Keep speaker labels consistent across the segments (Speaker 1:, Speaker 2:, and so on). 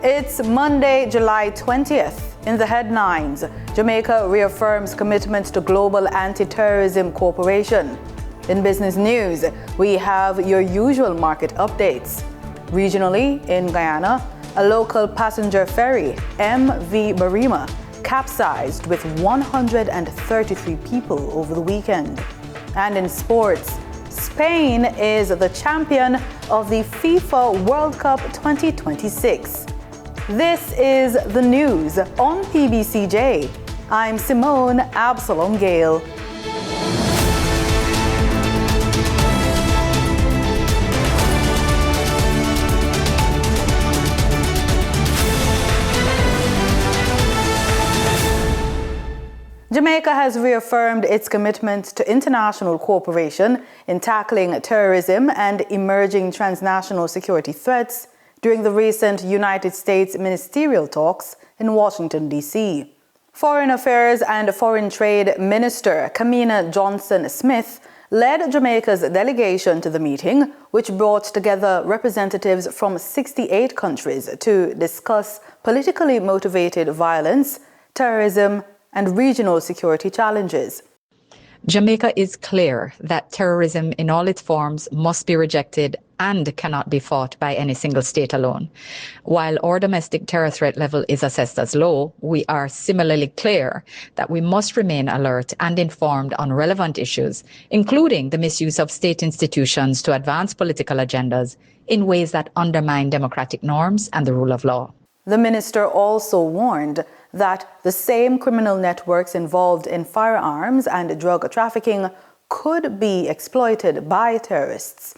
Speaker 1: It's Monday, July 20th. In the headlines, Jamaica reaffirms commitment to Global Anti-Terrorism Cooperation. In business news, we have your usual market updates. Regionally, in Guyana, a local passenger ferry, MV Barima, capsized with 133 people over the weekend. And in sports, Spain is the champion of the FIFA World Cup 2026. This is the news on PBCJ. I'm Simone Absalom Gale. Jamaica has reaffirmed its commitment to international cooperation in tackling terrorism and emerging transnational security threats during the recent United States ministerial talks in Washington, D.C. Foreign Affairs and Foreign Trade Minister Kamina Johnson-Smith led Jamaica's delegation to the meeting, which brought together representatives from 68 countries to discuss politically motivated violence, terrorism, and regional security challenges.
Speaker 2: Jamaica is clear that terrorism in all its forms must be rejected and cannot be fought by any single state alone. While our domestic terror threat level is assessed as low, we are similarly clear that we must remain alert and informed on relevant issues, including the misuse of state institutions to advance political agendas in ways that undermine democratic norms and the rule of law.
Speaker 1: The minister also warned that the same criminal networks involved in firearms and drug trafficking could be exploited by terrorists.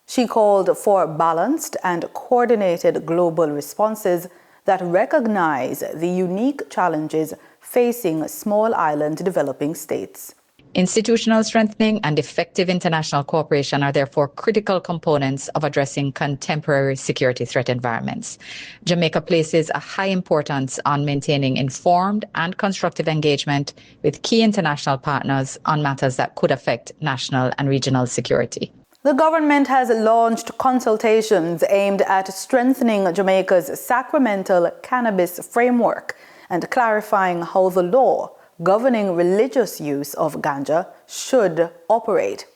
Speaker 1: She called for balanced and coordinated global responses that recognize the unique challenges facing small island developing states.
Speaker 2: Institutional strengthening and effective international cooperation are therefore critical components of addressing contemporary security threat environments. Jamaica places a high importance on maintaining informed and constructive engagement with key international partners on matters that could affect national and regional security.
Speaker 1: The government has launched consultations aimed at strengthening Jamaica's sacramental cannabis framework and clarifying how the law governing religious use of ganja should operate.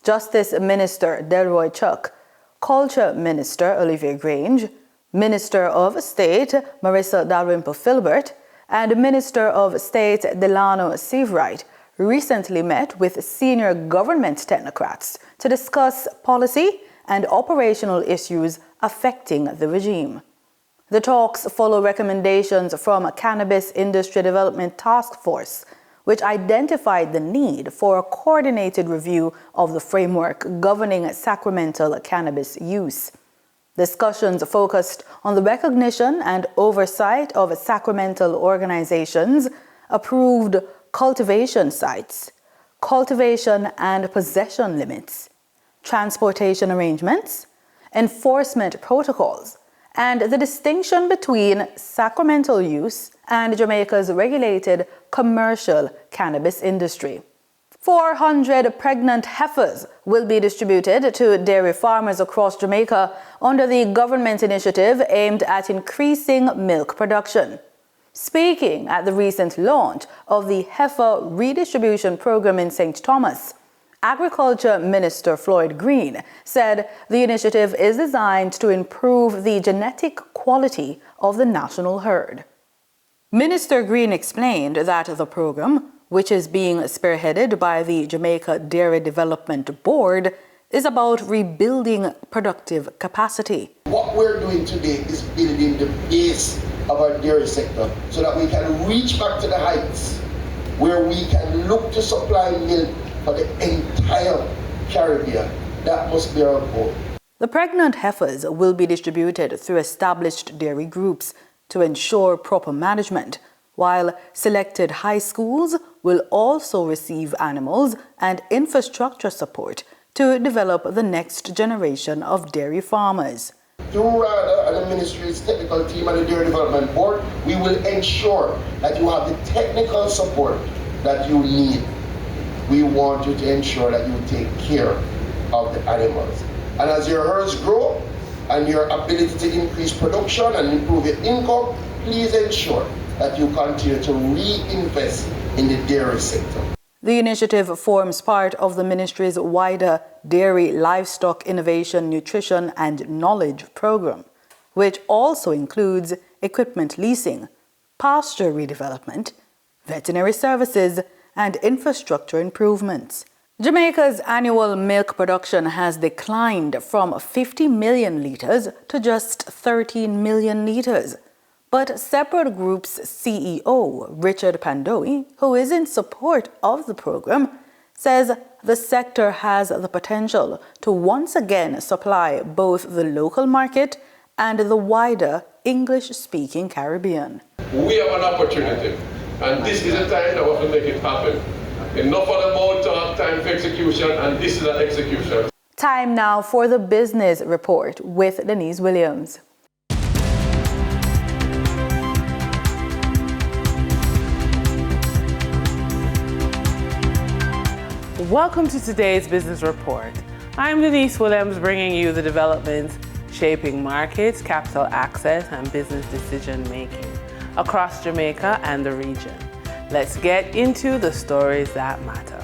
Speaker 1: Justice Minister Delroy Chuck, Culture Minister Olivia Grange, Minister of State Marissa Dalrymple Filbert, and Minister of State Delano Seabright recently met with senior government technocrats to discuss policy and operational issues affecting the regime. The talks follow recommendations from a Cannabis Industry Development Task Force, which identified the need for a coordinated review of the framework governing sacramental cannabis use. Discussions focused on the recognition and oversight of sacramental organizations, approved cultivation sites, cultivation and possession limits, transportation arrangements, enforcement protocols, and the distinction between sacramental use and Jamaica's regulated commercial cannabis industry. 400 pregnant heifers will be distributed to dairy farmers across Jamaica under the government initiative aimed at increasing milk production. Speaking at the recent launch of the heifer redistribution program in St. Thomas, Agriculture Minister Floyd Green said the initiative is designed to improve the genetic quality of the national herd. Minister Green explained that the program, which is being spearheaded by the Jamaica Dairy Development Board, is about rebuilding productive capacity.
Speaker 3: What we're doing today is building the base of our dairy sector so that we can reach back to the heights where we can look to supply milk for the entire Caribbean. That must be our goal.
Speaker 1: The pregnant heifers will be distributed through established dairy groups to ensure proper management, while selected high schools will also receive animals and infrastructure support to develop the next generation of dairy farmers.
Speaker 3: Through RADA and the Ministry's technical team and the Dairy Development Board, we will ensure that you have the technical support that you need. We want you to ensure that you take care of the animals. And as your herds grow, and your ability to increase production and improve your income, please ensure that you continue to reinvest in the dairy sector.
Speaker 1: The initiative forms part of the ministry's wider Dairy, Livestock, Innovation, Nutrition and Knowledge program, which also includes equipment leasing, pasture redevelopment, veterinary services, and infrastructure improvements. Jamaica's annual milk production has declined from 50 million litres to just 13 million litres. But Separate Group's CEO, Richard Pandoe, who is in support of the program, says the sector has the potential to once again supply both the local market and the wider English-speaking Caribbean.
Speaker 4: We have an opportunity, and this is a time that we have to make it happen. Enough of the mode talk, time for execution, and this is an execution.
Speaker 1: Time now for the Business Report with Denise Williams.
Speaker 5: Welcome to today's Business Report. I'm Denise Williams, bringing you the developments shaping markets, capital access, and business decision making across Jamaica and the region. Let's get into the stories that matter.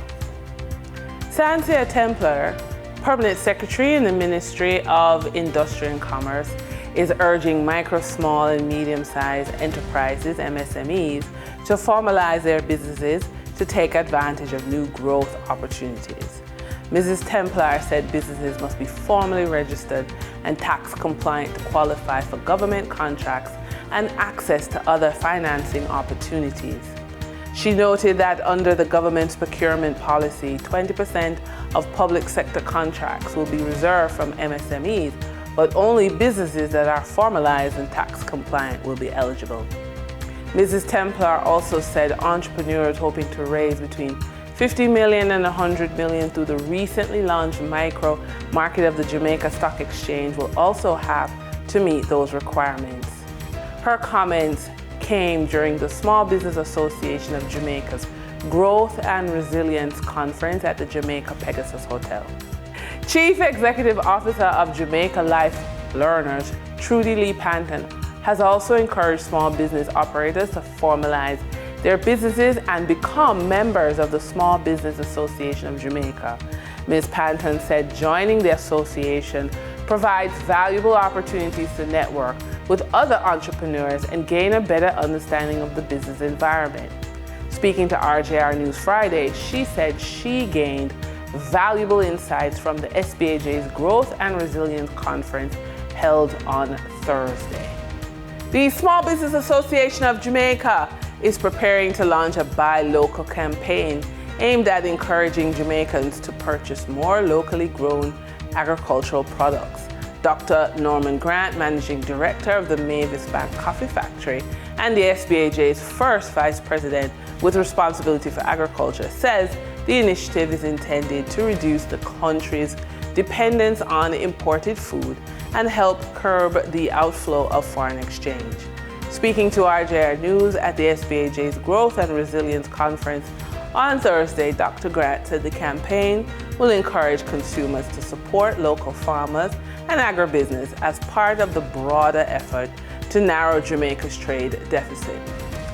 Speaker 5: Cynthia Templar, Permanent Secretary in the Ministry of Industry and Commerce, is urging micro, small, and medium-sized enterprises, MSMEs, to formalize their businesses to take advantage of new growth opportunities. Mrs. Templar said businesses must be formally registered and tax compliant to qualify for government contracts and access to other financing opportunities. She noted that under the government's procurement policy, 20% of public sector contracts will be reserved from MSMEs, but only businesses that are formalized and tax compliant will be eligible. Mrs. Templar also said entrepreneurs hoping to raise between 50 million and 100 million through the recently launched micro market of the Jamaica Stock Exchange will also have to meet those requirements. Her comments came during the Small Business Association of Jamaica's Growth and Resilience Conference at the Jamaica Pegasus Hotel. Chief Executive Officer of Jamaica Life Learners, Trudy Lee Panton, has also encouraged small business operators to formalize their businesses and become members of the Small Business Association of Jamaica. Ms. Panton said joining the association provides valuable opportunities to network with other entrepreneurs and gain a better understanding of the business environment. Speaking to RJR News Friday, she said she gained valuable insights from the SBAJ's Growth and Resilience Conference held on Thursday. The Small Business Association of Jamaica is preparing to launch a Buy Local campaign aimed at encouraging Jamaicans to purchase more locally grown agricultural products. Dr. Norman Grant, Managing Director of the Mavis Bank Coffee Factory and the SBAJ's first Vice President with responsibility for agriculture, says the initiative is intended to reduce the country's dependence on imported food and help curb the outflow of foreign exchange. Speaking to RJR News at the SBAJ's Growth and Resilience Conference on Thursday, Dr. Grant said the campaign will encourage consumers to support local farmers and agribusiness as part of the broader effort to narrow Jamaica's trade deficit.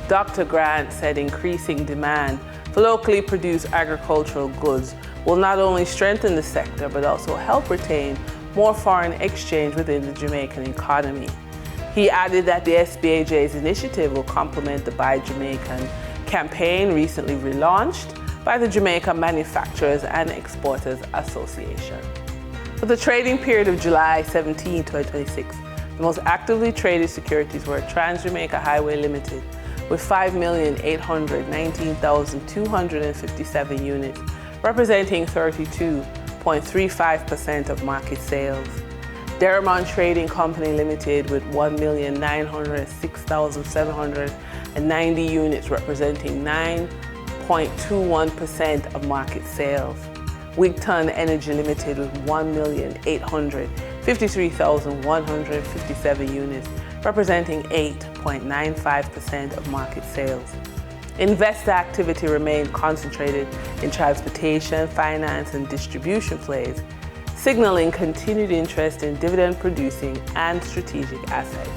Speaker 5: Dr. Grant said increasing demand for locally produced agricultural goods will not only strengthen the sector but also help retain more foreign exchange within the Jamaican economy. He added that the SBAJ's initiative will complement the Buy Jamaican campaign recently relaunched by the Jamaica Manufacturers and Exporters Association. For the trading period of July 17, 2026, the most actively traded securities were Trans-Jamaica Highway Limited with 5,819,257 units, representing 32.35% of market sales. Derrimont Trading Company Limited with 1,906,790 units, representing 9.21% of market sales. Wigton Energy Limited with 1,853,157 units, representing 8.95% of market sales. Investor activity remained concentrated in transportation, finance, and distribution plays. signaling continued interest in dividend-producing and strategic assets.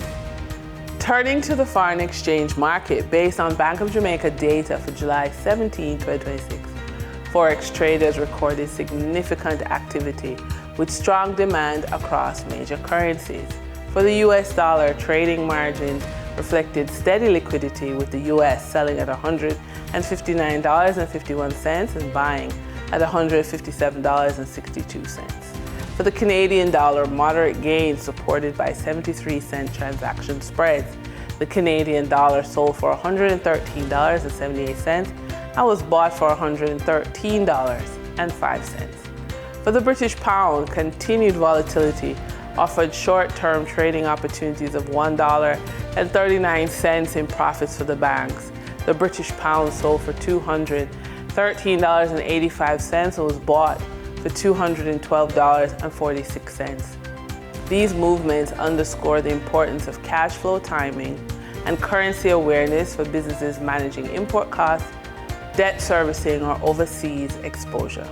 Speaker 5: Turning to the foreign exchange market, based on Bank of Jamaica data for July 17, 2026, Forex traders recorded significant activity with strong demand across major currencies. For the US dollar, trading margins reflected steady liquidity, with the US selling at $159.51 and buying at $157.62. For the Canadian dollar, moderate gains supported by 73-cent transaction spreads. The Canadian dollar sold for $113.78 and was bought for $113.05. For the British pound, continued volatility offered short-term trading opportunities of $1.39 in profits for the banks. The British pound sold for $213.85 and was bought for $212.46. These movements underscore the importance of cash flow timing and currency awareness for businesses managing import costs, debt servicing, or overseas exposure.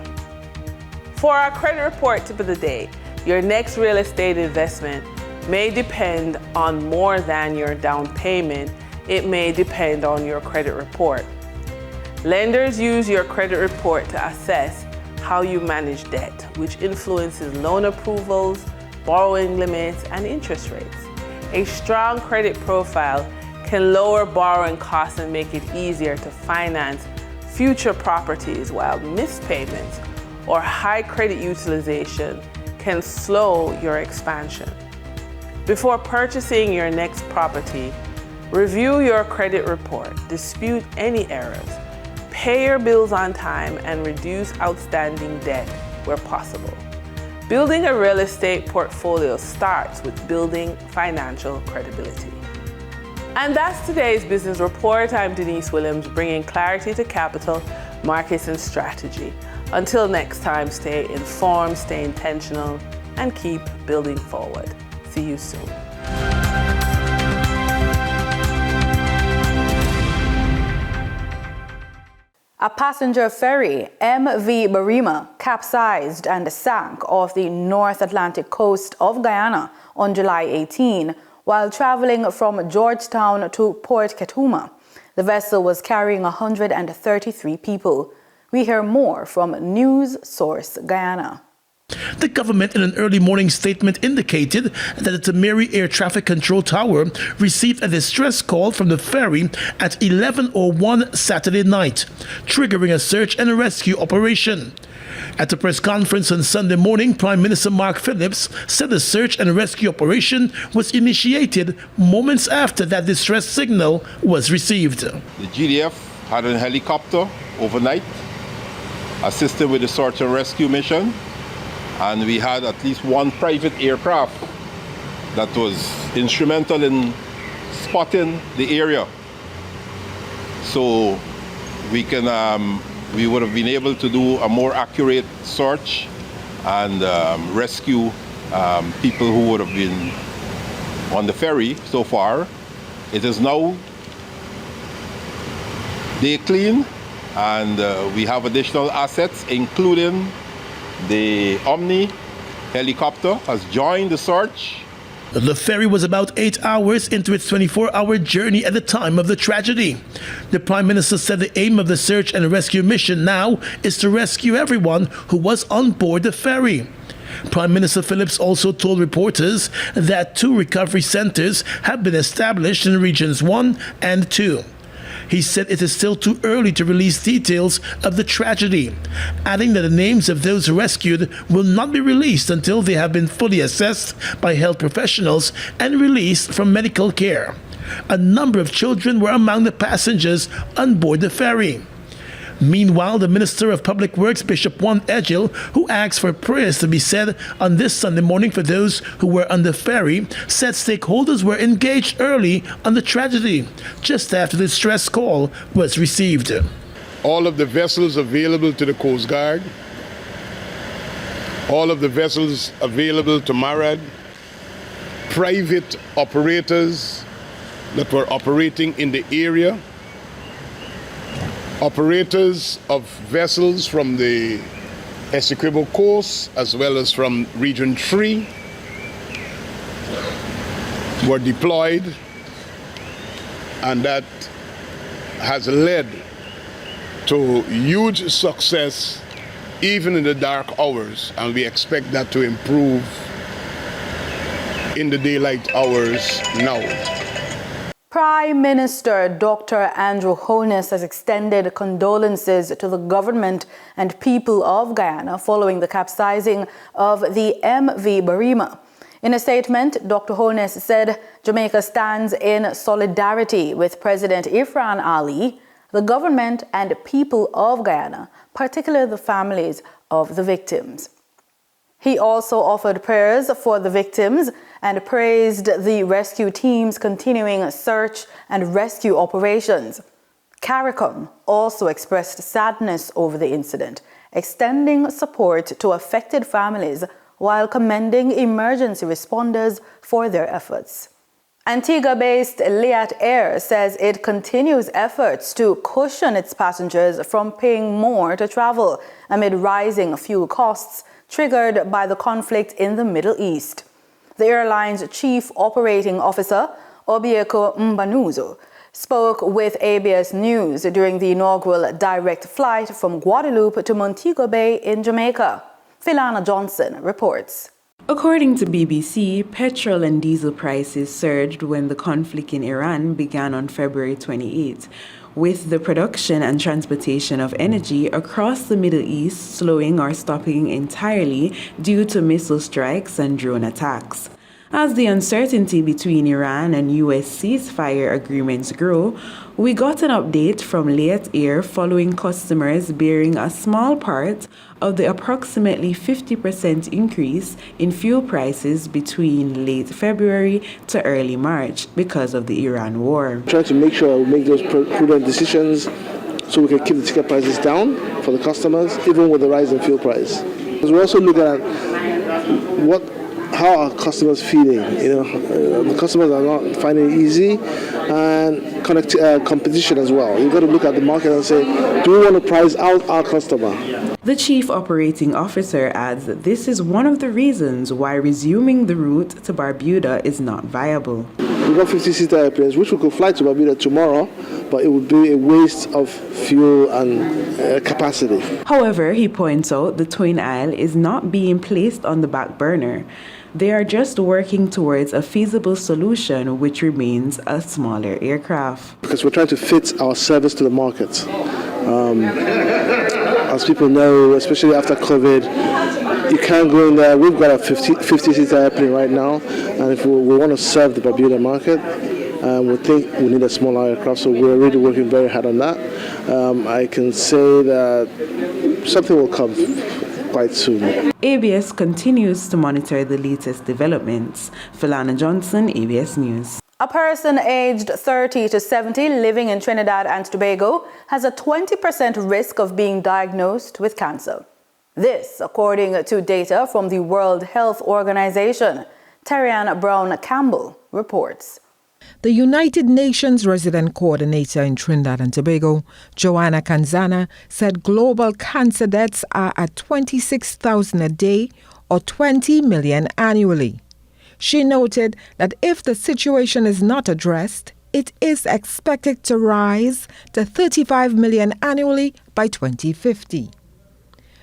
Speaker 5: For our credit report tip of the day, your next real estate investment may depend on more than your down payment. It may depend on your credit report. Lenders use your credit report to assess how you manage debt, which influences loan approvals, borrowing limits, and interest rates. A strong credit profile can lower borrowing costs and make it easier to finance future properties, while missed payments or high credit utilization can slow your expansion. Before purchasing your next property, review your credit report, dispute any errors, pay your bills on time, and reduce outstanding debt where possible. Building a real estate portfolio starts with building financial credibility. And that's today's business report. I'm Denise Williams, bringing clarity to capital, markets, and strategy. Until next time, stay informed, stay intentional, and keep building forward. See you soon.
Speaker 1: A passenger ferry, MV Barima, capsized and sank off the North Atlantic coast of Guyana on July 18 while traveling from Georgetown to Port Ketuma. The vessel was carrying 133 people. We hear more from News Source Guyana.
Speaker 6: The government in an early morning statement indicated that the Tamari Air Traffic Control Tower received a distress call from the ferry at 11:01 Saturday night, triggering a search and rescue operation. At a press conference on Sunday morning, Prime Minister Mark Phillips said the search and rescue operation was initiated moments after that distress signal was received.
Speaker 7: The GDF had a helicopter overnight assisting with the search and rescue mission, and we had at least one private aircraft that was instrumental in spotting the area. So we would have been able to do a more accurate search and rescue people who would have been on the ferry so far. It is now day clean, and we have additional assets, including the Omni helicopter has joined the search.
Speaker 6: The ferry was about 8 hours into its 24-hour journey at the time of the tragedy. The Prime Minister said the aim of the search and rescue mission now is to rescue everyone who was on board the ferry. Prime Minister Phillips also told reporters that 2 recovery centers have been established in Regions 1 and 2. He said it is still too early to release details of the tragedy, adding that the names of those rescued will not be released until they have been fully assessed by health professionals and released from medical care. A number of children were among the passengers on board the ferry. Meanwhile, the Minister of Public Works, Bishop Juan Edgil, who asked for prayers to be said on this Sunday morning for those who were on the ferry, said stakeholders were engaged early on the tragedy, just after the distress call was received.
Speaker 8: All of the vessels available to the Coast Guard, all of the vessels available to MARAD, private operators that were operating in the area, operators of vessels from the Essequibo Coast, as well as from Region 3, were deployed, and that has led to huge success even in the dark hours, and we expect that to improve in the daylight hours now.
Speaker 1: Prime Minister Dr. Andrew Holness has extended condolences to the government and people of Guyana following the capsizing of the MV Barima. In a statement, Dr. Holness said Jamaica stands in solidarity with President Irfan Ali, the government and people of Guyana, particularly the families of the victims. He also offered prayers for the victims and praised the rescue team's continuing search and rescue operations. CARICOM also expressed sadness over the incident, extending support to affected families while commending emergency responders for their efforts. Antigua-based Liat Air says it continues efforts to cushion its passengers from paying more to travel amid rising fuel costs triggered by the conflict in the Middle East. The airline's chief operating officer, Obieko Mbanuzo, spoke with ABS News during the inaugural direct flight from Guadeloupe to Montego Bay in Jamaica. Philana Johnson reports.
Speaker 9: According to BBC, petrol and diesel prices surged when the conflict in Iran began on February 28, with the production and transportation of energy across the Middle East slowing or stopping entirely due to missile strikes and drone attacks. As the uncertainty between Iran and U.S. ceasefire agreements grow, we got an update from Liat Air following customers bearing a small part of the approximately 50% increase in fuel prices between late February to early March because of the Iran war.
Speaker 10: Trying to make sure we make those prudent decisions so we can keep the ticket prices down for the customers, even with the rise in fuel price. Because we're also looking at how are customers feeling? The customers are not finding it easy, and competition as well. You've got to look at the market and say, do we want to price out our customer?
Speaker 9: The chief operating officer adds that this is one of the reasons why resuming the route to Barbuda is not viable.
Speaker 10: We've got 50-seater airplanes, which we could fly to Barbuda tomorrow, but it would be a waste of fuel and capacity.
Speaker 9: However, he points out the twin aisle is not being placed on the back burner. They are just working towards a feasible solution, which remains a smaller aircraft.
Speaker 10: Because we're trying to fit our service to the market. As people know, especially after COVID, you can't go in there. We've got a 50-seater airplane right now, and if we want to serve the Barbuda market, we think we need a smaller aircraft, so we're really working very hard on that. I can say that something will come quite soon.
Speaker 9: ABS continues to monitor the latest developments. Philana Johnson, ABS News.
Speaker 1: A person aged 30 to 70 living in Trinidad and Tobago has a 20% risk of being diagnosed with cancer. This, according to data from the World Health Organization. Terrian Brown Campbell reports.
Speaker 11: The United Nations Resident Coordinator in Trinidad and Tobago, Joanna Kanzana, said global cancer deaths are at 26,000 a day or 20 million annually. She noted that if the situation is not addressed, it is expected to rise to 35 million annually by 2050.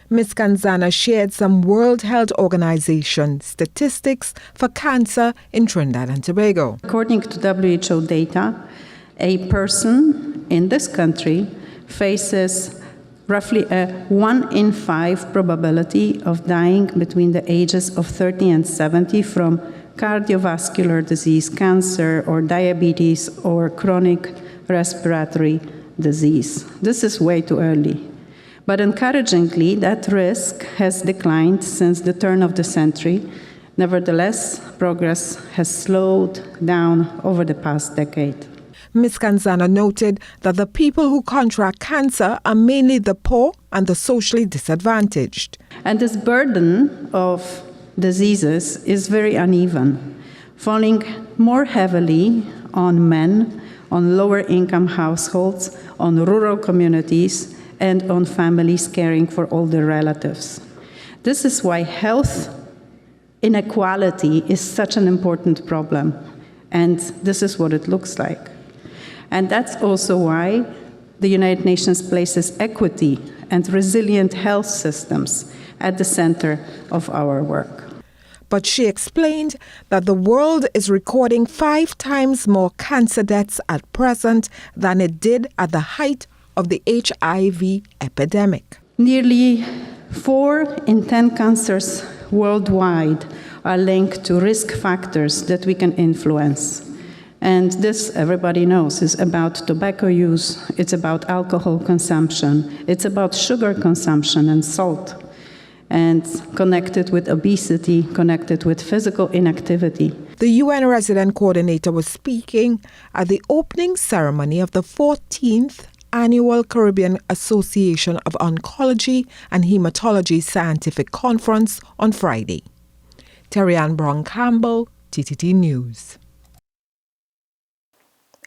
Speaker 11: Ms. Kanzana shared some World Health Organization statistics for cancer in Trinidad and Tobago.
Speaker 12: According to WHO data, a person in this country faces roughly a 1 in 5 probability of dying between the ages of 30 and 70 from cardiovascular disease, cancer, or diabetes, or chronic respiratory disease. This is way too early. But encouragingly, that risk has declined since the turn of the century. Nevertheless, progress has slowed down over the past decade.
Speaker 11: Ms. Kanzana noted that the people who contract cancer are mainly the poor and the socially disadvantaged.
Speaker 12: And this burden of diseases is very uneven, falling more heavily on men, on lower-income households, on rural communities, and on families caring for older relatives. This is why health inequality is such an important problem. And this is what it looks like. And that's also why the United Nations places equity and resilient health systems at the center of our work.
Speaker 11: But she explained that the world is recording 5 times more cancer deaths at present than it did at the height of the HIV epidemic.
Speaker 12: Nearly 4 in 10 cancers worldwide are linked to risk factors that we can influence. And this, everybody knows, is about tobacco use, it's about alcohol consumption, it's about sugar consumption and salt, and connected with obesity, connected with physical inactivity.
Speaker 11: The UN resident coordinator was speaking at the opening ceremony of the 14th Annual Caribbean Association of Oncology and Hematology Scientific Conference on Friday. Terry-Ann Brown-Campbell, TTT News.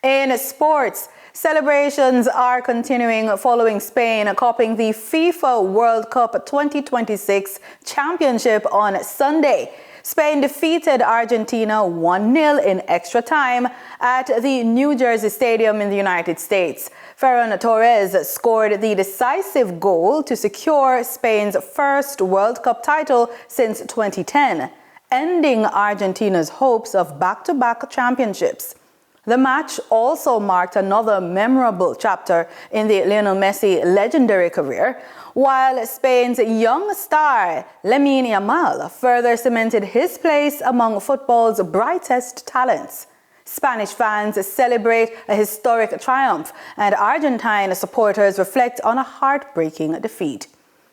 Speaker 1: In sports, celebrations are continuing following Spain copying the FIFA World Cup 2026 championship on Sunday. Spain defeated Argentina 1-0 in extra time at the New Jersey Stadium in the United States. Ferran Torres scored the decisive goal to secure Spain's first World Cup title since 2010, ending Argentina's hopes of back-to-back championships. The match also marked another memorable chapter in the Lionel Messi legendary career, while Spain's young star, Lamine Yamal, further cemented his place among football's brightest talents. Spanish fans celebrate a historic triumph, and Argentine supporters reflect on a heartbreaking defeat.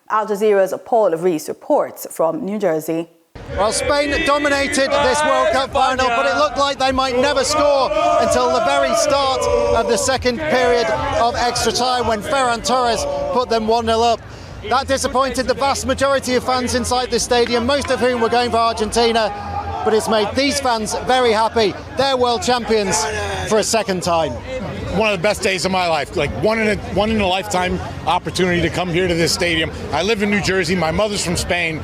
Speaker 1: Al Jazeera's Paul Rees reports from New Jersey.
Speaker 13: Well, Spain dominated this World Cup final, but it looked like they might never score until the very start of the second period of extra time when Ferran Torres put them 1-0 up. That disappointed the vast majority of fans inside the stadium, most of whom were going for Argentina, but it's made these fans very happy. They're world champions for a second time.
Speaker 14: One of the best days of my life, like one in a lifetime opportunity to come here to this stadium. I live in New Jersey, my mother's from Spain,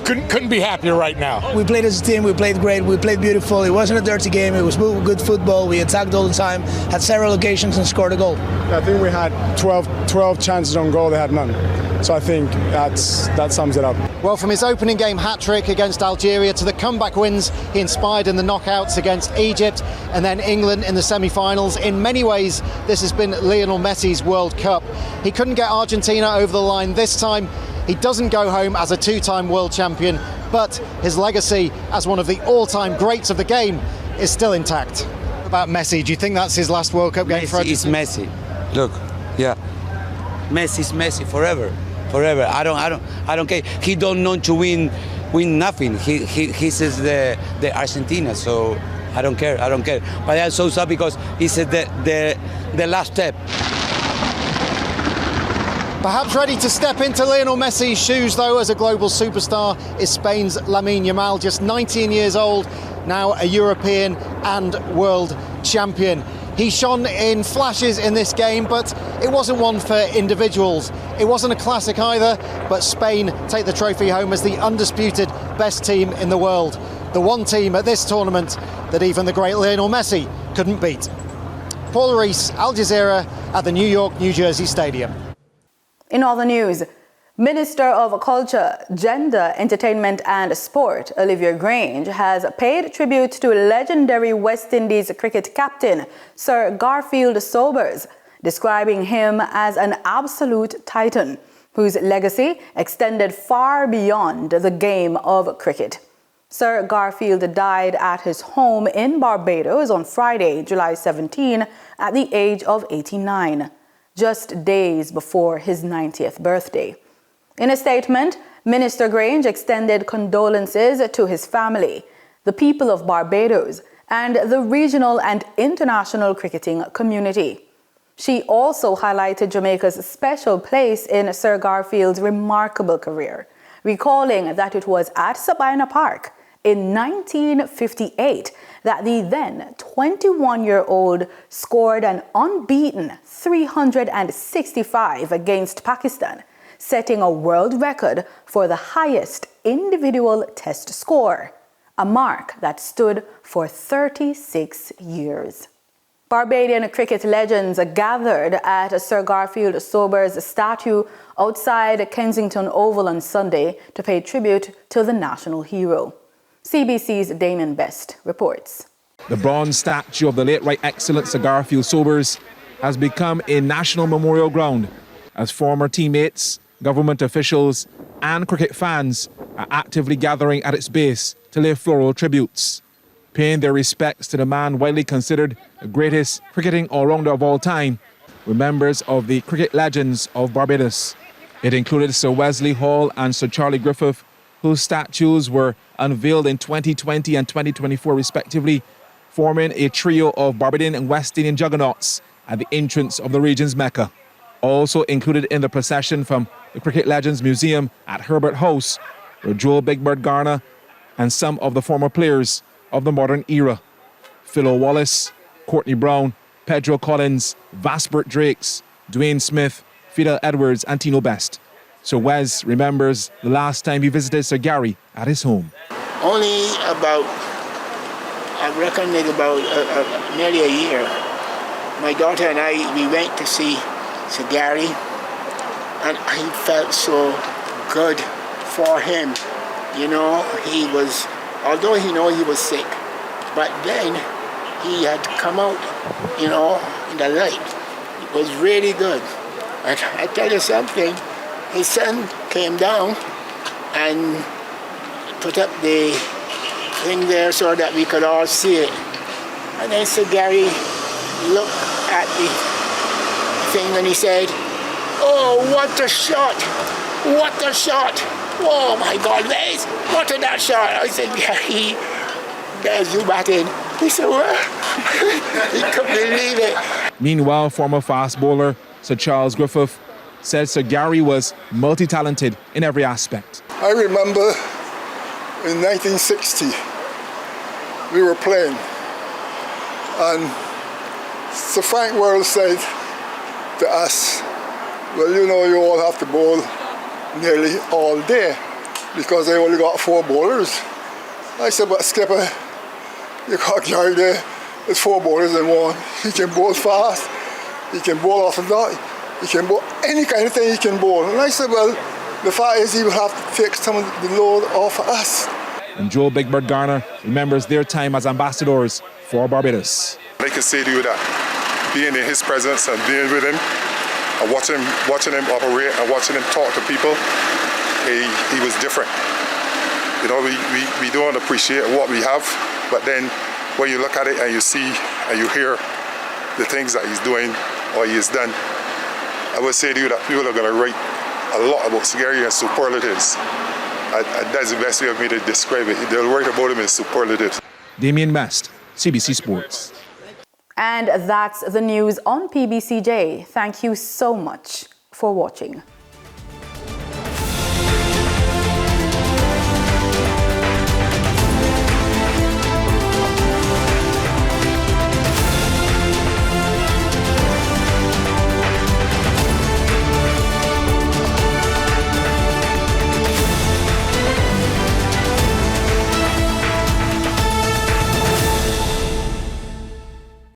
Speaker 14: couldn't be happier right now.
Speaker 15: We played as a team, we played great, we played beautiful. It wasn't a dirty game, it was good football. We attacked all the time, had several occasions and scored a goal.
Speaker 16: I think we had 12 chances on goal, they had none. So I think that sums it up.
Speaker 13: Well, from his opening game hat-trick against Algeria to the comeback wins he inspired in the knockouts against Egypt and then England in the semi-finals, in many ways this has been Lionel Messi's World Cup. He couldn't get Argentina over the line this time. He doesn't go home as a 2-time world champion, but his legacy as one of the all-time greats of the game is still intact. About Messi, do you think that's his last World Cup game for Argentina?
Speaker 17: Messi is Messi. Look, yeah, Messi is Messi forever. I don't care. He don't know to win nothing. He says the Argentina, so I don't care. But I'm so sad because he said the last step.
Speaker 13: Perhaps ready to step into Lionel Messi's shoes, though, as a global superstar, is Spain's Lamine Yamal, just 19 years old, now a European and world champion. He shone in flashes in this game, but it wasn't one for individuals. It wasn't a classic either, but Spain take the trophy home as the undisputed best team in the world. The one team at this tournament that even the great Lionel Messi couldn't beat. Paul Rees, Al Jazeera, at the New York, New Jersey Stadium.
Speaker 1: In other news, Minister of Culture, Gender, Entertainment and Sport, Olivia Grange, has paid tribute to legendary West Indies cricket captain Sir Garfield Sobers, describing him as an absolute titan, whose legacy extended far beyond the game of cricket. Sir Garfield died at his home in Barbados on Friday, July 17, at the age of 89. Just days before his 90th birthday. In a statement, Minister Grange extended condolences to his family, the people of Barbados, and the regional and international cricketing community. She also highlighted Jamaica's special place in Sir Garfield's remarkable career, recalling that it was at Sabina Park in 1958 that the then 21-year-old scored an unbeaten 365 against Pakistan, setting a world record for the highest individual test score, a mark that stood for 36 years. Barbadian cricket legends gathered at Sir Garfield Sober's statue outside Kensington Oval on Sunday to pay tribute to the national hero. CBC's Damien Best reports.
Speaker 18: The bronze statue of the late Right Excellent Sir Garfield Sobers has become a national memorial ground as former teammates, government officials and cricket fans are actively gathering at its base to lay floral tributes, paying their respects to the man widely considered the greatest cricketing all-rounder of all time, with members of the cricket legends of Barbados. It included Sir Wesley Hall and Sir Charlie Griffith, whose statues were unveiled in 2020 and 2024 respectively, forming a trio of Barbadian and West Indian juggernauts at the entrance of the region's Mecca. Also included in the procession from the Cricket Legends Museum at Herbert House were Joel Big Bird Garner and some of the former players of the modern era: Philo Wallace, Courtney Brown, Pedro Collins, Vasbert Drakes, Dwayne Smith, Fidel Edwards and Tino Best. Sir Wes remembers the last time he visited Sir Gary at his home.
Speaker 19: Only about, I reckon maybe about nearly a year. My daughter and I, we went to see Sir Gary, and I felt so good for him. You know, he was, although he was sick, but then he had come out, you know, in the light. It was really good. And I tell you something, his son came down and put up the thing there so that we could all see it. And then Sir Gary looked at the thing and he said, "Oh, what a shot! What a shot! Oh my God, Wes, what a that shot!" I said, "Gary, there's you back in." He said, "What?" He couldn't believe it.
Speaker 18: Meanwhile, former fast bowler Sir Charles Griffith said Sir Gary was multi-talented in every aspect.
Speaker 20: I remember in 1960, we were playing, and Sir Frank Worrell said to us, "Well, you know, you all have to bowl nearly all day because they only got 4 bowlers." I said, "But Skipper, you got Gary there, there's 4 bowlers in one. He can bowl fast, he can bowl off the dot, he can bowl any kind of thing he can bowl." And I said, "Well, the fact is he will have to take some of the load off of us."
Speaker 18: And Joel Big Bird Garner remembers their time as ambassadors for Barbados.
Speaker 21: I can say to you that being in his presence and being with him and watching him operate and watching him talk to people, he was different. You know, we don't appreciate what we have, but then when you look at it and you see and you hear the things that he's doing or he has done, I would say to you that people are going to write a lot about Sir Gary in superlatives. That's the best way of me to describe it. They'll write about him in superlatives.
Speaker 18: Damien Best, CBC Sports.
Speaker 1: And that's the news on PBCJ. Thank you so much for watching.